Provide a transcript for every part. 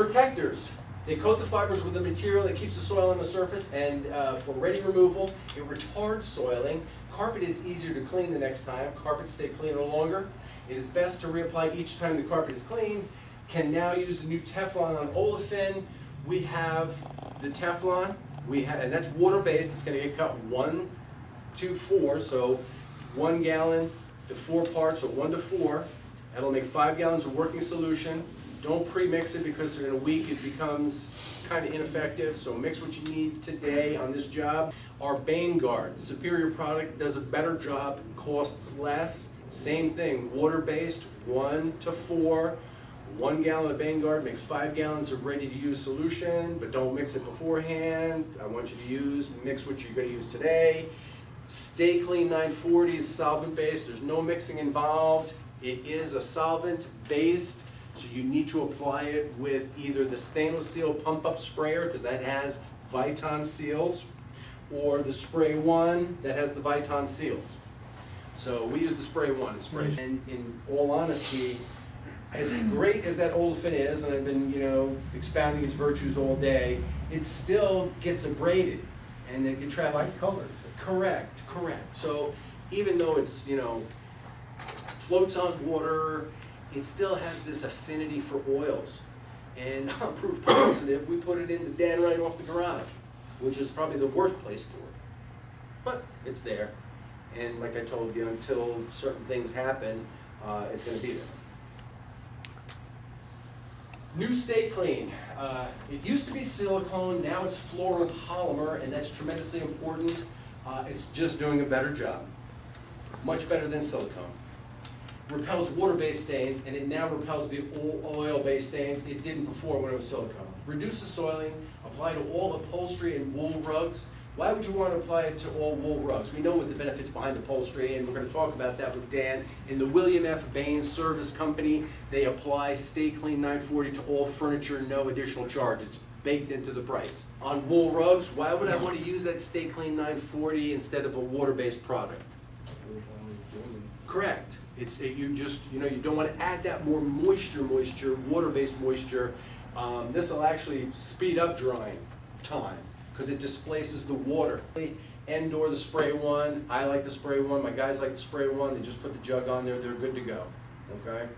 Protectors. They coat the fibers with a material that keeps the soil on the surface, and for ready removal, it retards soiling. Carpet is easier to clean the next time. Carpets stay cleaner longer. It is best to reapply each time the carpet is clean. Can now use the new Teflon on olefin. We have the Teflon, and that's water-based. It's going to get cut 1 to 4, so 1 gallon to 4 parts, or 1 to 4. That'll make 5 gallons of working solution. Don't pre-mix it because in a week it becomes kind of ineffective, so mix what you need today on this job. Our Bane-Guard, superior product, does a better job, costs less. Same thing, water-based, 1 to 4. 1 gallon of Bane-Guard makes 5 gallons of ready-to-use solution, but don't mix it beforehand. I want you to mix what you're going to use today. Sta-Clene 940 is solvent-based. There's no mixing involved. It is a solvent-based, so you need to apply it with either the stainless steel pump-up sprayer, because that has Viton seals, or the Spray 1 that has the Viton seals. So we use the Spray 1. And in all honesty, as great as that olefin is, and I've been, expounding its virtues all day, it still gets abraded, and it can travel. Light colors. Correct. So even though it's, floats on water, it still has this affinity for oils. And I'm proof positive, we put it in the den right off the garage, which is probably the worst place for it. But it's there. And like I told you, until certain things happen, it's going to be there. New Sta-Clene. It used to be silicone, now it's fluoropolymer, and that's tremendously important. It's just doing a better job. Much better than silicone. Repels water-based stains, and it now repels the oil-based stains. It didn't before when it was silicone. Reduces soiling, apply to all upholstery and wool rugs. Why would you want to apply it to all wool rugs? We know what the benefits behind upholstery, and we're going to talk about that with Dan. In the William F. Bain Service Company, they apply Sta-Clene 940 to all furniture, no additional charge. It's baked into the price. On wool rugs, why would I want to use that Sta-Clene 940 instead of a water-based product? Correct. You don't want to add that more moisture, water-based moisture. This will actually speed up drying time because it displaces the water. And or the Spray 1. I like the Spray 1. My guys like the Spray 1. They just put the jug on there. They're good to go. Okay.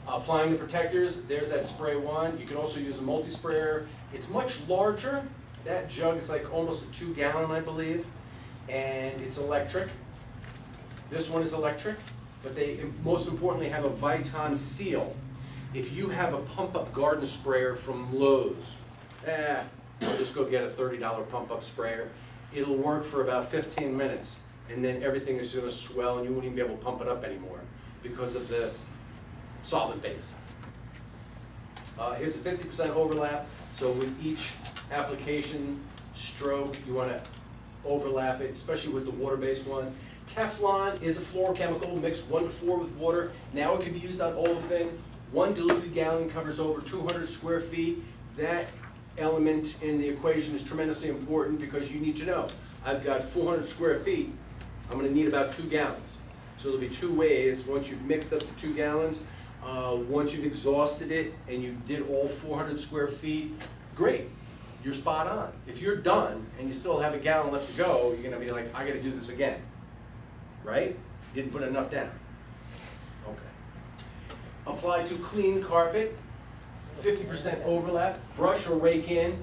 Applying the protectors. There's that Spray 1. You can also use a multi-sprayer. It's much larger. That jug is like almost a 2 gallon, I believe, and it's electric. This one is electric, but they most importantly have a Viton seal. If you have a pump-up garden sprayer from Lowe's, I'll just go get a $30 pump-up sprayer. It'll work for about 15 minutes, and then everything is going to swell, and you won't even be able to pump it up anymore because of the solvent base. Here's a 50% overlap, so with each application stroke, you want to overlap it, especially with the water-based one. Teflon is a fluorochemical mixed 1 to 4 with water. Now it can be used on olefin. 1 diluted gallon covers over 200 square feet. That element in the equation is tremendously important because you need to know, I've got 400 square feet. I'm going to need about 2 gallons. So there'll be 2 ways once you've mixed up the 2 gallons. Once you've exhausted it and you did all 400 square feet, great. You're spot on. If you're done and you still have a gallon left to go, you're going to be like, I got to do this again. Right? You didn't put enough down. Okay. Apply to clean carpet, 50% overlap, brush or rake in.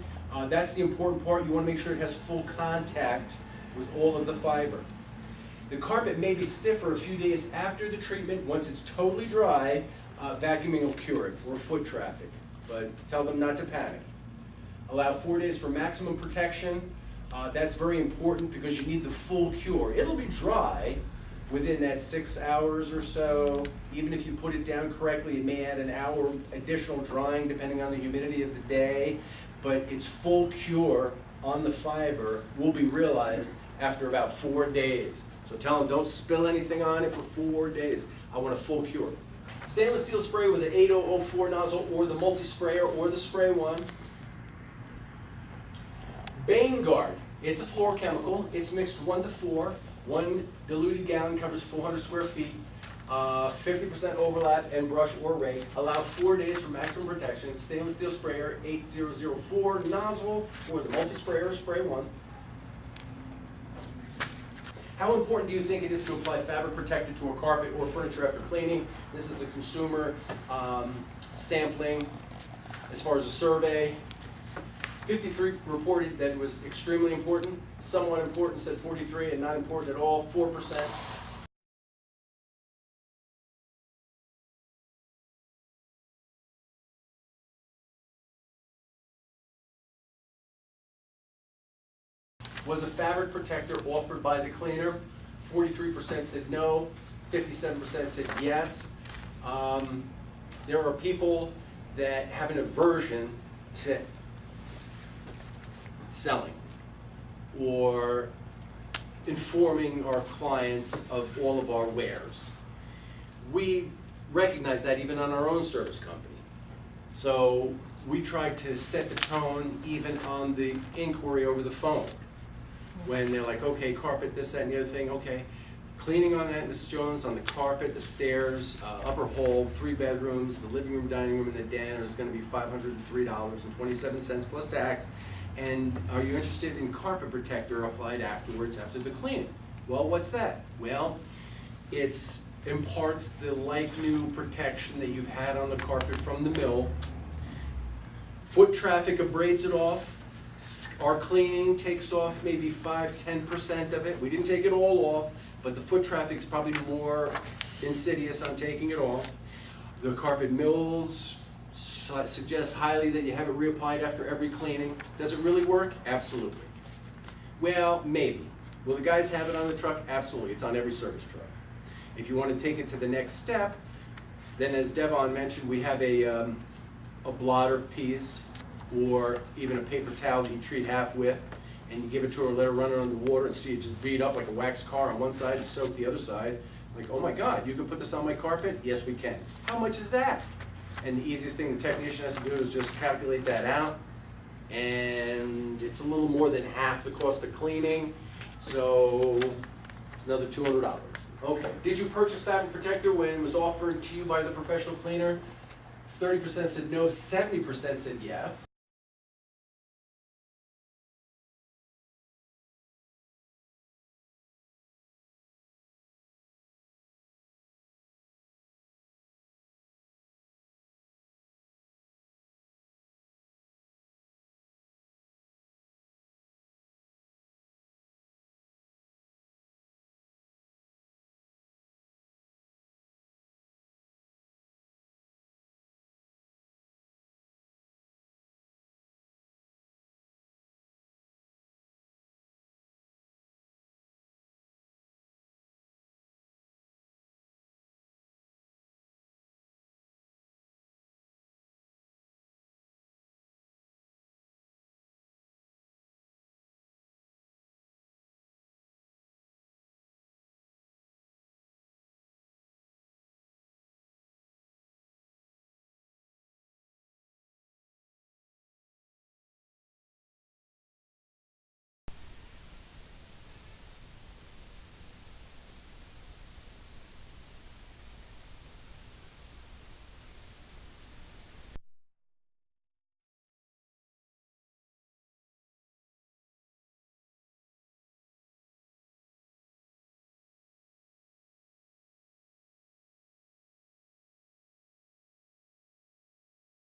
That's the important part. You want to make sure it has full contact with all of the fiber. The carpet may be stiff for a few days after the treatment. Once it's totally dry, vacuuming will cure it, or foot traffic. But tell them not to panic. Allow 4 days for maximum protection. That's very important because you need the full cure. It'll be dry within that 6 hours or so. Even if you put it down correctly, it may add an hour additional drying depending on the humidity of the day. But its full cure on the fiber will be realized after about 4 days. So tell them don't spill anything on it for 4 days. I want a full cure. Stainless steel spray with an 8004 nozzle or the multi-sprayer or the Spray 1. Bane-Guard. It's a fluorochemical. It's mixed 1 to 4. 1 diluted gallon covers 400 square feet. 50% overlap and brush or rake. Allow 4 days for maximum protection. Stainless steel sprayer 8004 nozzle or the multi-sprayer, spray 1. How important do you think it is to apply fabric protector to a carpet or furniture after cleaning? This is a consumer sampling as far as a survey. 53 reported that it was extremely important. Somewhat important said 43, and not important at all, 4%. Was a fabric protector offered by the cleaner? 43% said no, 57% said yes. There are people that have an aversion to selling or informing our clients of all of our wares. We recognize that even on our own service company. So we try to set the tone even on the inquiry over the phone. When they're like, okay, carpet, this, that, and the other thing, okay. Cleaning on that, Mrs. Jones, on the carpet, the stairs, upper hall, 3 bedrooms, the living room, dining room, and the den is going to be $503.27 plus tax. And are you interested in carpet protector applied afterwards after the cleaning? Well, what's that? Well, it imparts the like-new protection that you've had on the carpet from the mill. Foot traffic abrades it off. Our cleaning takes off maybe 5–10% of it. We didn't take it all off, but the foot traffic is probably more insidious on taking it off. The carpet mills suggest highly that you have it reapplied after every cleaning. Does it really work? Absolutely. Well, maybe. Will the guys have it on the truck? Absolutely. It's on every service truck. If you want to take it to the next step, then as Devon mentioned, we have a blotter piece or even a paper towel that you treat half with, and you give it to her, let her run it under the water and see it just beat up like a wax car on one side and soak the other side. Like, oh my God, you can put this on my carpet? Yes, we can. How much is that? And the easiest thing the technician has to do is just calculate that out, and it's a little more than half the cost of cleaning, so it's another $200. Okay, did you purchase fabric protector when it was offered to you by the professional cleaner? 30% said no, 70% said yes.